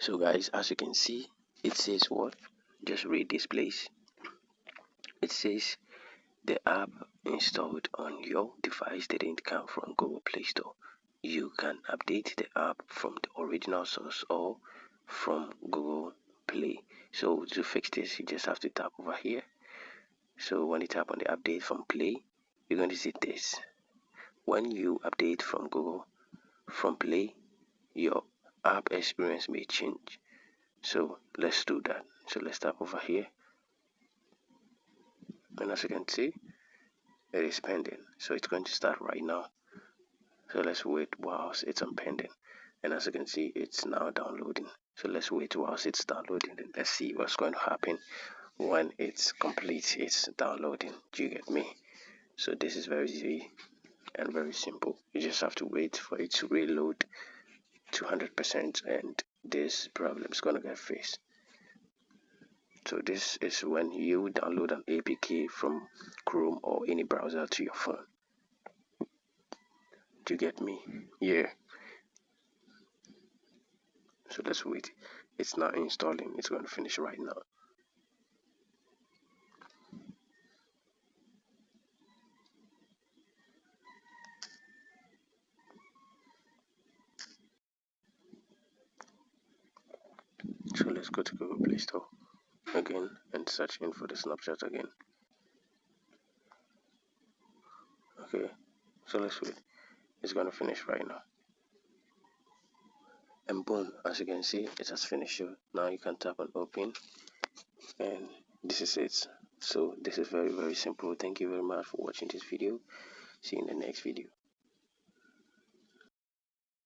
So guys, as you can see, it says what? Just read this place. It says the app installed on your device didn't come from Google Play Store. You can update the app from the original source or from Google Play. So to fix this, you just have to tap over here. So when you tap on the update from Play, you're going to see this. When you update from Google from Play, your app experience may change. So let's do that. So let's tap over here, and as you can see, it is pending. So it's going to start right now. So let's wait whilst it's on pending, and as you can see, it's now downloading. So let's wait whilst it's downloading, and let's see what's going to happen when it's complete. It's downloading. Do you get me? So this is very easy and very simple. You just have to wait for it to reload 200%, and this problem is going to get fixed. So this is when you download an APK from Chrome or any browser to your phone. Do you get me? Yeah. So let's wait. It's now installing. It's going to finish right now. So let's go to Google Play Store again and search in for the Snapchat again. Okay, so let's wait. It's going to finish right now. And boom, as you can see, it has finished. So now you can tap on open, and this is it. So this is very simple. Thank you very much for watching this video. See you in the next video.